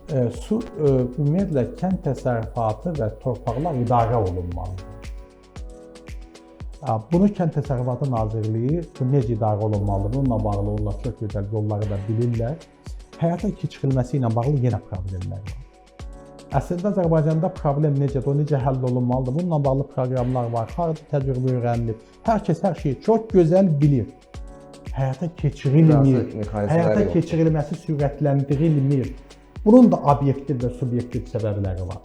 Ümumiyyətlə kənd təsərrüfatı və torpaqlar idarə olunmalıdır. Bunu Kənd Təsərrüfatı Nazirliyi necə idarə olunmalıdır, bununla bağlı onlar çox gözəl yolları da bilirlər. Həyata keçirilməsi ilə bağlı yenə problemlər var. Əslində Azərbaycanda problem necədir, o necə həll olunmalıdır, bununla bağlı proqramlar var, xarici təcrübə öyrənilir. Hər kəs hər şeyi çox gözəl bilir. Həyata keçirilmir, həyata keçirilməsi sürətləndirilmir. Bunun da obyektiv və subyektiv səbəbləri var.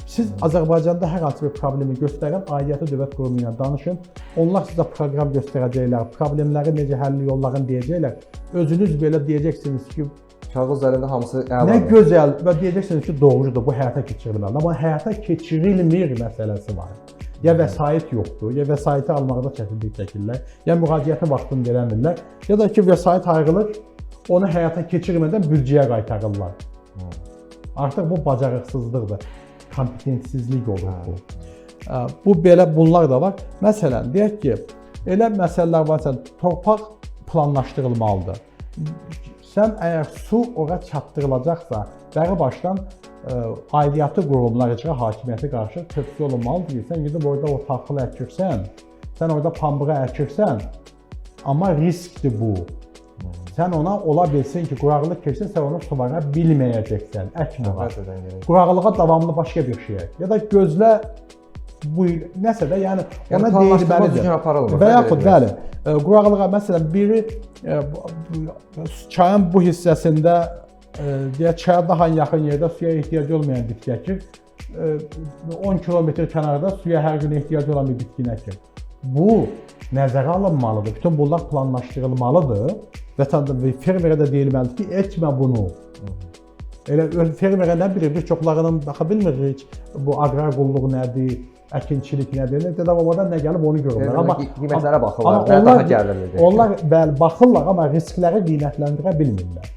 Siz Azərbaycanda hər hansı bir problemi göstərən aidiyyatı dövlət qurumu ilə danışın. Onlar sizə proqram göstərəcəklər, problemləri necə həll yollarını deyəcəklər. Özünüz belə deyəcəksiniz ki, kağız üzərində hamısı əladır. Nə gözəl və deyəcəksiniz ki, doğrudur, bu həyata keçirilməlidir. Amma həyata keçirilmir məsələsi var. Ya vəsait yoxdur, ya vəsaiti almaqda çətinlik çəkirlər, ya müraciəti vaxtını verəmirlər, ya da ki, vəsait ayrılır, onu həyata keçirmədən büdcəyə qaytarırlar. Artıq bu bacarıqsızlıqdır. Kompetensizlik olur bu. Bu belə bunlar da var. Məsələn, deyək ki, elə məsələlər var, məsələn, torpaq planlaşdırılmalıdır. Sən əgər su ora çatdırılacaqsa, bəri başdan aidiyyatı qurumlar, icra hakimiyyəti qarşı tövsiyə olunmalıdır ki, sən gidib orada o taxılı əkirsən, sən orada pambığı əkirsən, amma riskdir bu. Sən ona ola bilsin ki, quraqlıq keçsin, sən onu suvara bilməyəcəksən, əkmə var. Quraqlığa davamlı başqa bir şey. Ya da gözlə bu nəsə də, yəni ona deyilməlidir. Və yaxud bəli, quraqlığa məsələn biri çayın bu hissəsində deyək çaya daha yaxın yerdə suya ehtiyacı olmayan bitki əkir, 10 kilometr kənarda suya hər gün ehtiyacı olan bir bitkini əkir. Bu nəzərə alınmalıdır, bütün bunlar planlaşdırılmalıdır. Fermerə də deyilməlidir ki, etmə bunu. Elə fermerə nə bilir, bir çoxlarının baxa bilmirik bu aqrar qulluq nədir, əkinçilik nədir, dədə-babadan nə gəlib onu görürlər. Amma qiymətlərə baxırlar, daha gəlirlər. Onlar bəli baxırlar, amma riskləri qiymətləndirə bilmirlər.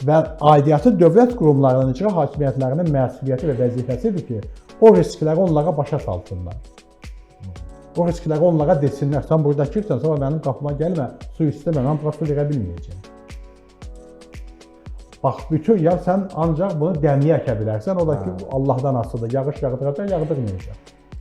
Və aidiyyatı dövlət qurumlarının, icra hakimiyyətlərinin məsuliyyəti və vəzifəsidir ki, o riskləri onlara başa salsınlar. O riskləri onlara desinlər, sən burada kirsən, sonra mənim qapıma gəlmə, su istəmə, mən bura su verə bilməyəcəm. Bax, bütün sən ancaq bunu dəmiyə əkə bilərsən, o da ki, Allahdan asılıdır, yağış yağdıracaq, yağdırmayacaq.